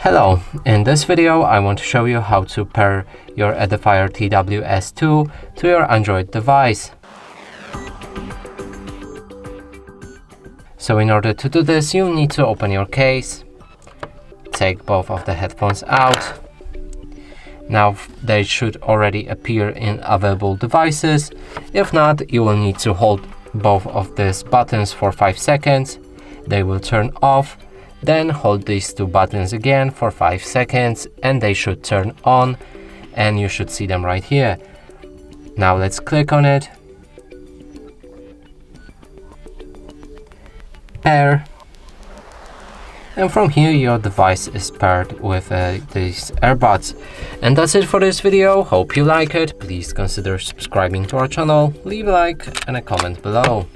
Hello, in this video I want to show you how to pair your Edifier TWS2 to your Android device. So in order to do this, you need to open your case, take both of the headphones out. Now they should already appear in available devices. If not, you will need to hold both of these buttons for 5 seconds. They will turn off. Then hold these two buttons again for 5 seconds and they should turn on, and you should see them right here. Now let's click on it. Pair. And from here your device is paired with these earbuds. And that's it for this video. Hope you like it. Please consider subscribing to our channel, leave a like and a comment below.